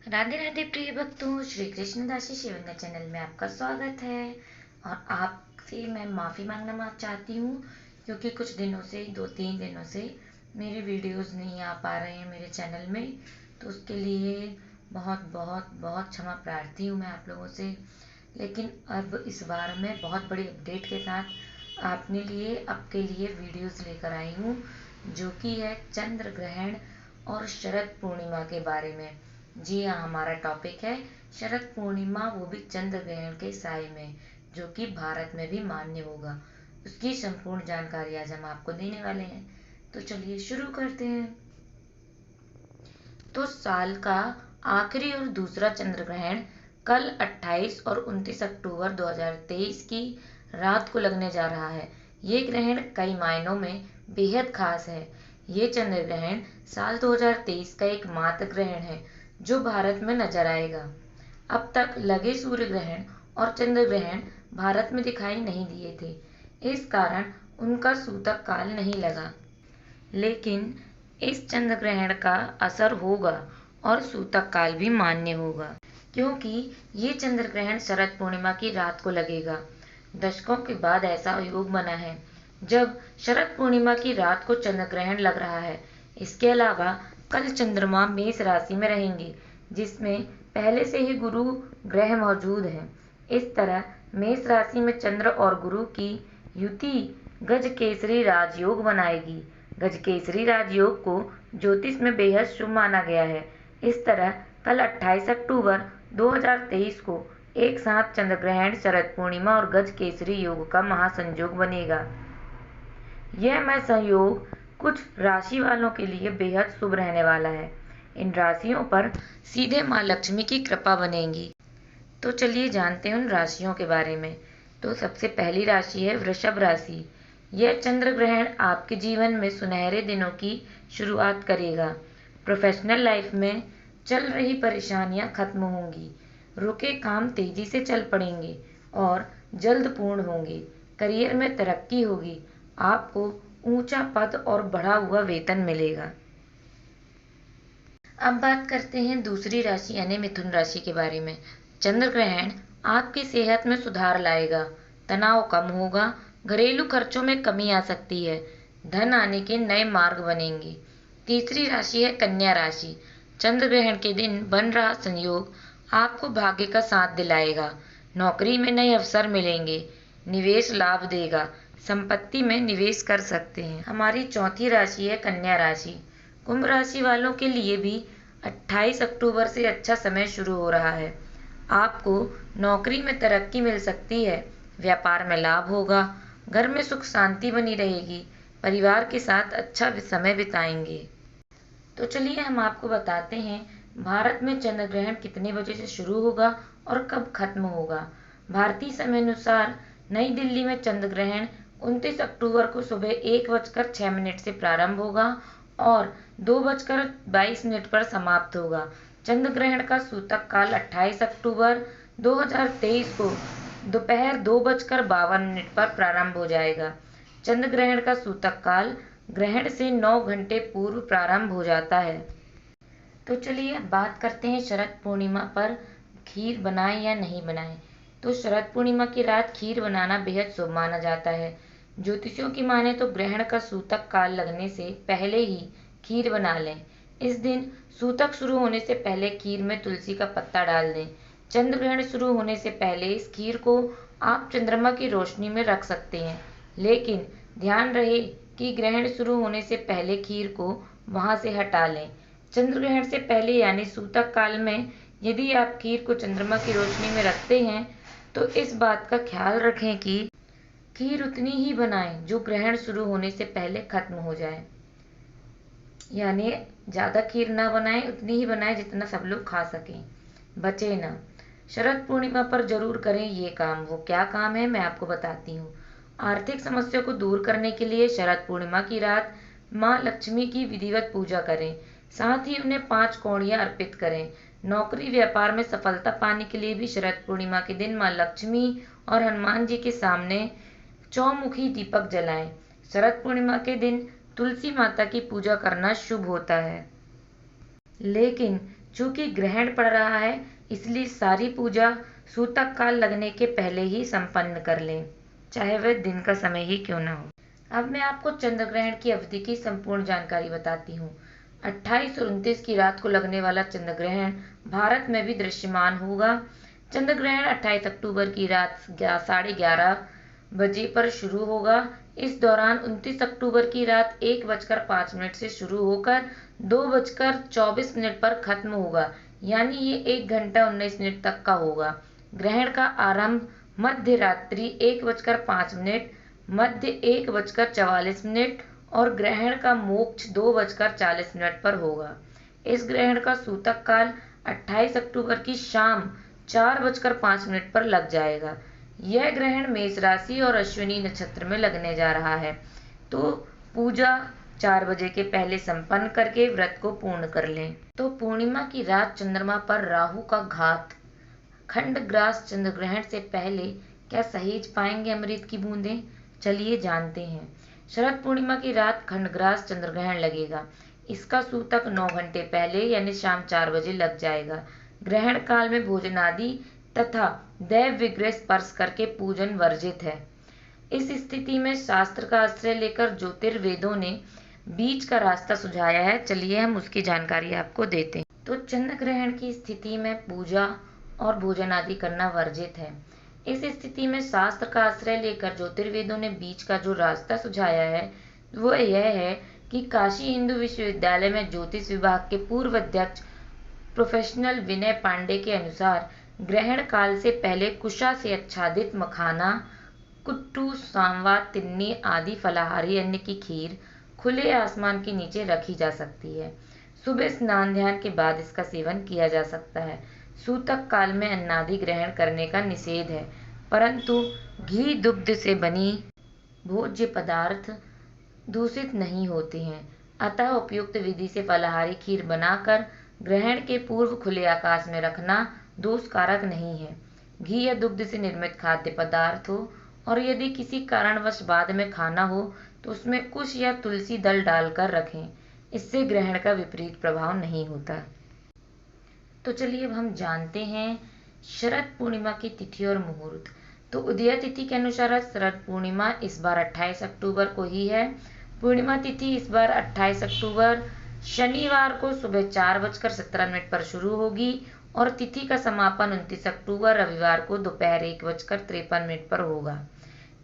राधे राधे प्रिय भक्तों, श्री कृष्णदासी शिवन्य चैनल में आपका स्वागत है। और आपसे मैं माफ़ी मांगना चाहती हूँ क्योंकि कुछ दिनों से 2-3 दिनों से मेरे वीडियोस नहीं आ पा रहे हैं मेरे चैनल में। तो उसके लिए बहुत बहुत बहुत क्षमा प्रार्थी हूँ मैं आप लोगों से। लेकिन अब इस बार मैं बहुत बड़ी अपडेट के साथ आपके लिए वीडियोस लेकर आई हूँ, जो कि है चंद्र ग्रहण और शरद पूर्णिमा के बारे में। जी हाँ, हमारा टॉपिक है शरद पूर्णिमा, वो भी चंद्र ग्रहण के साय में, जो कि भारत में भी मान्य होगा। उसकी संपूर्ण जानकारी आज हम आपको देने वाले हैं। तो चलिए शुरू करते हैं। तो साल का आखिरी और दूसरा चंद्र ग्रहण कल 28 और 29 अक्टूबर 2023 की रात को लगने जा रहा है। ये ग्रहण कई मायनों में बेहद खास है। ये चंद्र ग्रहण साल 2023 का एकमात्र ग्रहण है जो भारत में नजर आएगा। अब तक लगे सूर्य ग्रहण और चंद्र ग्रहण भारत में दिखाई नहीं दिए थे, इस कारण उनका सूतक काल नहीं लगा। लेकिन इस चंद्र ग्रहण का असर होगा और सूतक काल भी मान्य होगा, क्योंकि ये चंद्र ग्रहण शरद पूर्णिमा की रात को लगेगा। दशकों के बाद ऐसा योग बना है जब शरद पूर्णिमा की रात को चंद्र ग्रहण लग रहा है। इसके अलावा कल चंद्रमा मेष राशि में रहेंगे, जिसमें पहले से ही गुरु ग्रह मौजूद है। इस तरह मेष राशि में चंद्र और गुरु की युति गज केसरी राजयोग बनाएगी। गज केसरी राजयोग को ज्योतिष में बेहद शुभ माना गया है। इस तरह कल 28 अक्टूबर 2023 को एक साथ चंद्र ग्रहण, शरद पूर्णिमा और गज केसरी योग का महासंयोग बनेगा। यह मैं संयोग कुछ राशि वालों के लिए बेहद शुभ रहने वाला है। इन राशियों पर सीधे माँ लक्ष्मी की कृपा बनेगी। तो चलिए जानते हैं उन राशियों के बारे में। तो सबसे पहली राशि है वृषभ राशि। यह चंद्र ग्रहण आपके जीवन में सुनहरे दिनों की शुरुआत करेगा। प्रोफेशनल लाइफ में चल रही परेशानियां खत्म होंगी। रुके काम तेजी से चल पड़ेंगे और जल्द पूर्ण होंगे। करियर में तरक्की होगी। आपको ऊंचा पद और बढ़ा हुआ वेतन मिलेगा। अब बात करते हैं दूसरी राशि यानी मिथुन राशि के बारे में। चंद्र ग्रहण आपकी सेहत में सुधार लाएगा। तनाव कम होगा। घरेलू खर्चों में कमी आ सकती है। धन आने के नए मार्ग बनेंगे। तीसरी राशि है कन्या राशि। चंद्र ग्रहण के दिन बन रहा संयोग आपको भाग्य का साथ दिलाएगा। नौकरी में नए अवसर मिलेंगे। निवेश लाभ देगा। संपत्ति में निवेश कर सकते हैं। हमारी चौथी राशि है कन्या राशि। कुंभ राशि वालों के लिए भी 28 अक्टूबर से अच्छा समय शुरू हो रहा है। आपको नौकरी में तरक्की मिल सकती है। व्यापार में लाभ होगा। घर में सुख शांति बनी रहेगी। परिवार के साथ अच्छा समय बिताएंगे। तो चलिए हम आपको बताते हैं भारत में चंद्र ग्रहण कितने बजे से शुरू होगा और कब खत्म होगा। भारतीय समय अनुसार नई दिल्ली में चंद्र ग्रहण 29 अक्टूबर को सुबह 1:06 से प्रारंभ होगा और 2:22 पर समाप्त होगा। चंद्र ग्रहण का सूतक काल 28 अक्टूबर 2023 को दोपहर 2:52 पर प्रारंभ हो जाएगा। चंद्र ग्रहण का सूतक काल ग्रहण से 9 घंटे पूर्व प्रारंभ हो जाता है। तो चलिए अब बात करते हैं शरद पूर्णिमा पर खीर बनाएं या नहीं बनाएं। तो शरद पूर्णिमा की रात खीर बनाना बेहद शुभ माना जाता है। ज्योतिषियों की माने तो ग्रहण का सूतक काल लगने से पहले ही खीर बना लें। इस दिन सूतक शुरू होने से पहले खीर में तुलसी का पत्ता डाल दें। चंद्र ग्रहण शुरू होने से पहले इस खीर को आप चंद्रमा की रोशनी में रख सकते हैं, लेकिन ध्यान रहे कि ग्रहण शुरू होने से पहले खीर को वहां से हटा लें। चंद्र ग्रहण से पहले यानी सूतक काल में यदि आप खीर को चंद्रमा की रोशनी में रखते हैं तो इस बात का ख्याल रखें कि खीर उतनी ही बनाएं जो ग्रहण शुरू होने से पहले खत्म हो जाए। यानी ज़्यादा खीर ना बनाएं, उतनी ही बनाएं जितना सब लोग खा सकें, बचे ना। शरद पूर्णिमा पर जरूर करें ये काम। वो क्या काम है मैं आपको बताती हूँ। आर्थिक समस्या को दूर करने के लिए शरद पूर्णिमा की रात माँ लक्ष्मी की विधिवत पूजा करें। साथ ही उन्हें 5 कौड़ियाँ अर्पित करें। नौकरी व्यापार में सफलता पाने के लिए भी शरद पूर्णिमा के दिन माँ लक्ष्मी और हनुमान जी के सामने चौमुखी दीपक जलाएं। शरद पूर्णिमा के दिन तुलसी माता की पूजा करना शुभ होता है। लेकिन चूंकि ग्रहण पड़ रहा है, इसलिए सारी पूजा सूतक काल लगने के पहले ही संपन्न कर लें, चाहे वह दिन का समय ही क्यों न हो। अब मैं आपको चंद्र ग्रहण की अवधि की संपूर्ण जानकारी बताती हूँ। 28 और 29 की रात को लगने वाला चंद्र ग्रहण भारत में भी दृश्यमान होगा। चंद्र ग्रहण 28 अक्टूबर की रात 11:30 पर शुरू होगा। इस दौरान 29 अक्टूबर की रात 1:05 से शुरू होकर 2:24 पर खत्म होगा, यानी ये 1 घंटा 19 मिनट तक का होगा। ग्रहण का आरंभ मध्य रात्रि 1:05, मध्य 1:44 और ग्रहण का मोक्ष 2:40 पर होगा। इस ग्रहण का सूतक काल 28 अक्टूबर की शाम 4:05 पर लग जाएगा। यह ग्रहण मेष राशि और अश्विनी नक्षत्र में लगने जा रहा है, तो पूजा 4 बजे के पहले संपन्न करके व्रत को पूर्ण कर लें। तो पूर्णिमा की रात चंद्रमा पर राहु का घात, खंडग्रास चंद्र ग्रहण से पहले क्या सहेज पाएंगे अमृत की बूंदें? चलिए जानते हैं। शरद पूर्णिमा की रात खंडग्रास चंद्र ग्रहण लगेगा। इसका सूतक 9 घंटे पहले यानी शाम 4 बजे लग जाएगा। ग्रहण काल में भोजन आदि तथा दैव विग्रह स्पर्श करके पूजन वर्जित है। इस स्थिति में शास्त्र का आश्रय लेकर ज्योतिर्वेदों ने बीच का रास्ता सुझाया है। चलिए हम उसकी जानकारी आपको देते हैं। तो चंद्र ग्रहण की स्थिति में पूजा और भोजन आदि करना वर्जित है। इस स्थिति में शास्त्र का आश्रय लेकर ज्योतिर्वेदों ने बीच का जो रास्ता सुझाया है वो यह है कि काशी हिंदू विश्वविद्यालय में ज्योतिष विभाग के पूर्व अध्यक्ष प्रोफेशनल विनय पांडे के अनुसार ग्रहण काल से पहले कुशा से आच्छादित मखाना, कुट्टू, सांवा, तिन्नी आदि फलाहारी अन्न की खीर खुले आसमान के नीचे रखी जा सकती है। सुबह स्नान ध्यान के बाद इसका सेवन किया जा सकता है। सूतक काल में अन्नादि ग्रहण करने का निषेध है, परंतु घी दुग्ध से बनी भोज्य पदार्थ दूषित नहीं होते हैं, अतः उपयुक्त विधि से फलाहारी खीर बनाकर ग्रहण के पूर्व खुले आकाश में रखना दोष कारक नहीं है। घी या दुग्ध से निर्मित खाद्य पदार्थ हो और यदि किसी कारणवश बाद में खाना हो तो उसमें कुश या तुलसी दल डालकर रखें, इससे ग्रहण का विपरीत प्रभाव नहीं होता। तो चलिए अब हम जानते हैं शरद पूर्णिमा की तिथि और मुहूर्त। तो उदय तिथि के अनुसार शरद पूर्णिमा इस बार 28 अक्टूबर को ही है। पूर्णिमा तिथि इस बार 28 अक्टूबर शनिवार को सुबह 4:17 पर शुरू होगी और तिथि का समापन 29 अक्टूबर रविवार को दोपहर 1:53 पर होगा।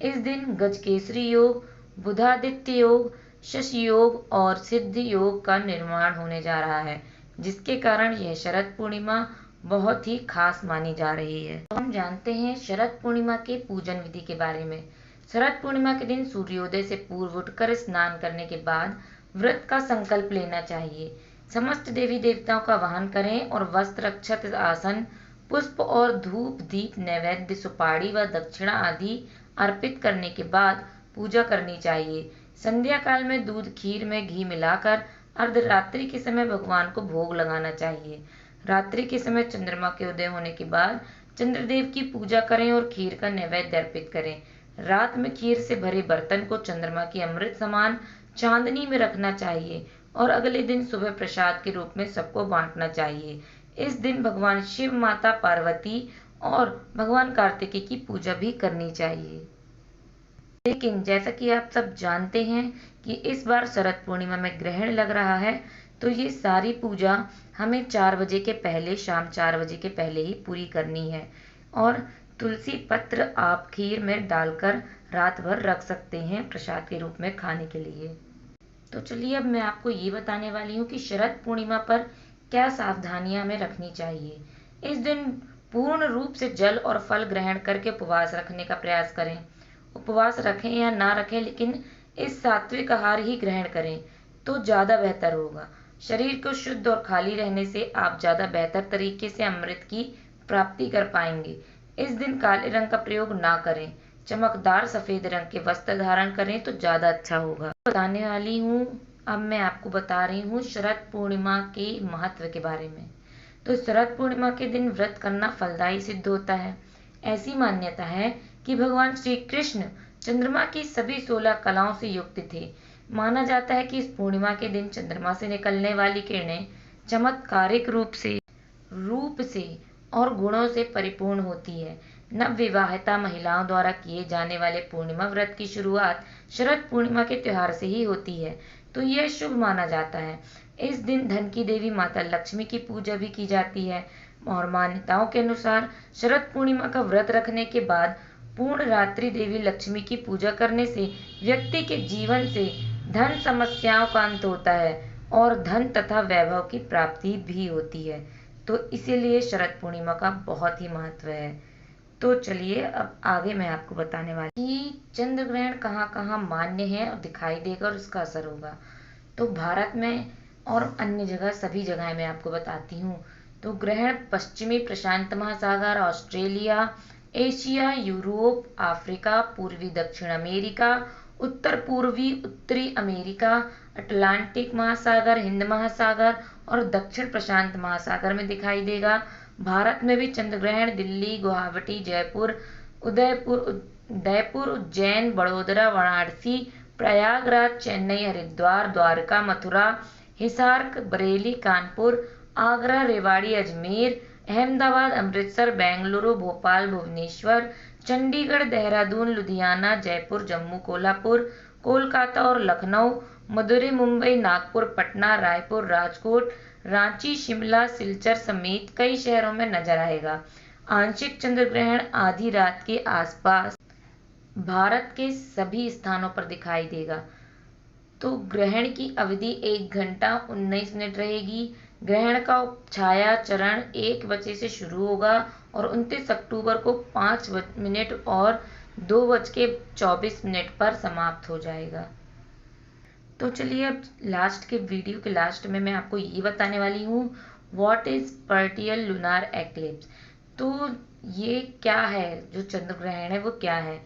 इस दिन गजकेसरी योग, बुधादित्य योग, शशि योग और सिद्ध योग का निर्माण होने जा रहा है, जिसके कारण यह शरद पूर्णिमा बहुत ही खास मानी जा रही है। तो हम जानते हैं शरद पूर्णिमा के पूजन विधि के बारे में। शरद पूर्णिमा के दिन सूर्योदय से पूर्व उठकर स्नान करने के बाद व्रत का संकल्प लेना चाहिए। समस्त देवी देवताओं का वाहन करें और वस्त्र, अक्षत, आसन, पुष्प और धूप, दीप, नैवेद्य, सुपारी व दक्षिणा आदि अर्पित करने के बाद पूजा करनी चाहिए। संध्या काल में दूध खीर में घी मिलाकर अर्धरात्रि के समय भगवान को भोग लगाना चाहिए। रात्रि के समय चंद्रमा के उदय होने के बाद चंद्रदेव की पूजा करें और खीर का नैवेद्य अर्पित करें। रात में खीर से भरे बर्तन को चंद्रमा की अमृत समान चांदनी में रखना चाहिए और अगले दिन सुबह प्रसाद के रूप में सबको बांटना चाहिए। इस दिन भगवान शिव, माता पार्वती और भगवान कार्तिकेय की पूजा भी करनी चाहिए। लेकिन जैसा कि आप सब जानते हैं कि इस बार शरद पूर्णिमा में ग्रहण लग रहा है, तो ये सारी पूजा हमें 4 बजे के पहले, शाम 4 बजे के पहले ही पूरी करनी है। और तुलसी पत्र आप खीर में डालकर रात भर रख सकते हैं प्रसाद के रूप में खाने के लिए। तो चलिए अब मैं आपको ये बताने वाली हूँ कि शरद पूर्णिमा पर क्या सावधानियां हमें रखनी चाहिए। इस दिन पूर्ण रूप से जल और फल ग्रहण करके उपवास रखने का प्रयास करें। उपवास रखें या ना रखें, लेकिन इस सात्विक आहार ही ग्रहण करें तो ज़्यादा बेहतर होगा। शरीर को शुद्ध और खाली रहने से आप ज़्यादा बेहतर तरीके से अमृत की प्राप्ति कर पाएंगे। इस दिन काले रंग का प्रयोग ना करें, चमकदार सफ़ेद रंग के वस्त्र धारण करें तो ज़्यादा अच्छा होगा। बताने वाली हूँ, अब मैं आपको बता रही हूँ शरद पूर्णिमा के महत्व के बारे में। तो शरद पूर्णिमा के दिन व्रत करना फलदायी सिद्ध होता है। ऐसी मान्यता है कि भगवान श्री कृष्ण चंद्रमा की सभी 16 कलाओं से युक्त थे। माना जाता है कि इस पूर्णिमा के दिन चंद्रमा से निकलने वाली किरणें चमत्कारिक रूप से और गुणों से परिपूर्ण होती है। नवविवाहिता महिलाओं द्वारा किए जाने वाले पूर्णिमा व्रत की शुरुआत शरद पूर्णिमा के त्योहार से ही होती है, तो यह शुभ माना जाता है। इस दिन धन की देवी माता लक्ष्मी की पूजा भी की जाती है और मान्यताओं के अनुसार शरद पूर्णिमा का व्रत रखने के बाद पूर्ण रात्रि देवी लक्ष्मी की पूजा करने से व्यक्ति के जीवन से धन समस्याओं का अंत होता है और धन तथा वैभव की प्राप्ति भी होती है। तो इसीलिए शरद पूर्णिमा का बहुत ही महत्व है। तो चलिए अब आगे मैं आपको बताने वाली कि चंद्र ग्रहण कहाँ कहाँ मान्य है और दिखाई देगा और उसका असर होगा। तो भारत में और अन्य जगह सभी जगह मैं आपको बताती हूँ। तो ग्रहण पश्चिमी प्रशांत महासागर, ऑस्ट्रेलिया, एशिया, यूरोप, अफ्रीका, पूर्वी दक्षिण अमेरिका, उत्तर पूर्वी उत्तरी अमेरिका, अटलांटिक महासागर, हिंद महासागर और दक्षिण प्रशांत महासागर में दिखाई देगा। भारत में भी चंद्र ग्रहण दिल्ली, गुवाहाटी, जयपुर, उदयपुर, उज्जैन, बड़ोदरा, वाराणसी, प्रयागराज, चेन्नई, हरिद्वार, द्वारका, मथुरा, हिसार, बरेली, कानपुर, आगरा, रेवाड़ी, अजमेर, अहमदाबाद, अमृतसर, बेंगलुरु, भोपाल, भुवनेश्वर, चंडीगढ़, देहरादून, लुधियाना, जयपुर, जम्मू, कोल्हापुर, कोलकाता और लखनऊ, मदुरई, मुंबई, नागपुर, पटना, रायपुर, राजकोट, रांची, शिमला, सिलचर समेत कई शहरों में नजर आएगा। आंशिक चंद्र ग्रहण आधी रात के आसपास भारत के सभी स्थानों पर दिखाई देगा। तो ग्रहण की अवधि 1 घंटा 19 मिनट रहेगी। ग्रहण का छाया चरण 1 बजे से शुरू होगा और 29 अक्टूबर को 5 मिनट और 2:24 पर समाप्त हो जाएगा। तो चलिए अब वीडियो के लास्ट में मैं आपको ये बताने वाली हूँ, व्हाट इज पर्टियल लूनार एक्लिप्स। तो ये क्या है, जो चंद्र ग्रहण है वो क्या है।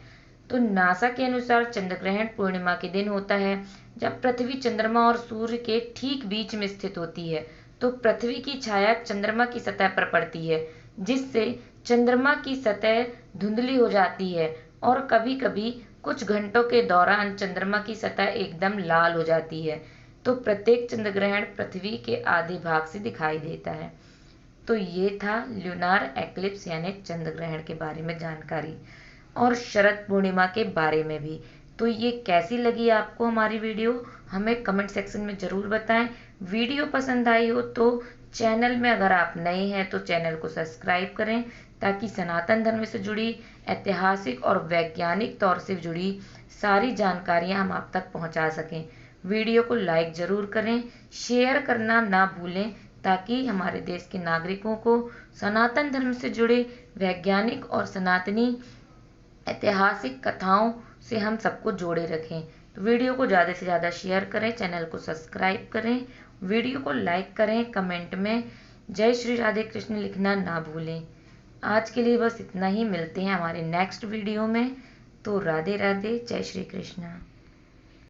तो नासा के अनुसार चंद्र ग्रहण पूर्णिमा के दिन होता है जब पृथ्वी चंद्रमा और सूर्य के ठीक बीच में स्थित होती है। तो पृथ्वी की छाया चंद्रमा की सतह पर पड़ती है, जिससे चंद्रमा की सतह धुंधली हो जाती है और कभी कभी कुछ घंटों के दौरान चंद्रमा की सतह एकदम लाल हो जाती है। तो प्रत्येक चंद्र ग्रहण पृथ्वी के आधे भाग से दिखाई देता है। तो ये था ल्यूनार एक्लिप्स यानी चंद्र ग्रहण के बारे में जानकारी और शरद पूर्णिमा के बारे में भी। तो ये कैसी लगी आपको हमारी वीडियो, हमें कमेंट सेक्शन में ज़रूर बताएं। वीडियो पसंद आई हो तो चैनल में अगर आप नए हैं तो चैनल को सब्सक्राइब करें, ताकि सनातन धर्म से जुड़ी ऐतिहासिक और वैज्ञानिक तौर से जुड़ी सारी जानकारियां हम आप तक पहुंचा सकें। वीडियो को लाइक ज़रूर करें, शेयर करना ना भूलें, ताकि हमारे देश के नागरिकों को सनातन धर्म से जुड़े वैज्ञानिक और सनातनी ऐतिहासिक कथाओं से हम सबको जोड़े रखें। तो वीडियो को ज़्यादा से ज़्यादा शेयर करें, चैनल को सब्सक्राइब करें, वीडियो को लाइक करें, कमेंट में जय श्री राधे कृष्ण लिखना ना भूलें। आज के लिए बस इतना ही, मिलते हैं हमारे नेक्स्ट वीडियो में। तो राधे राधे, जय श्री कृष्ण।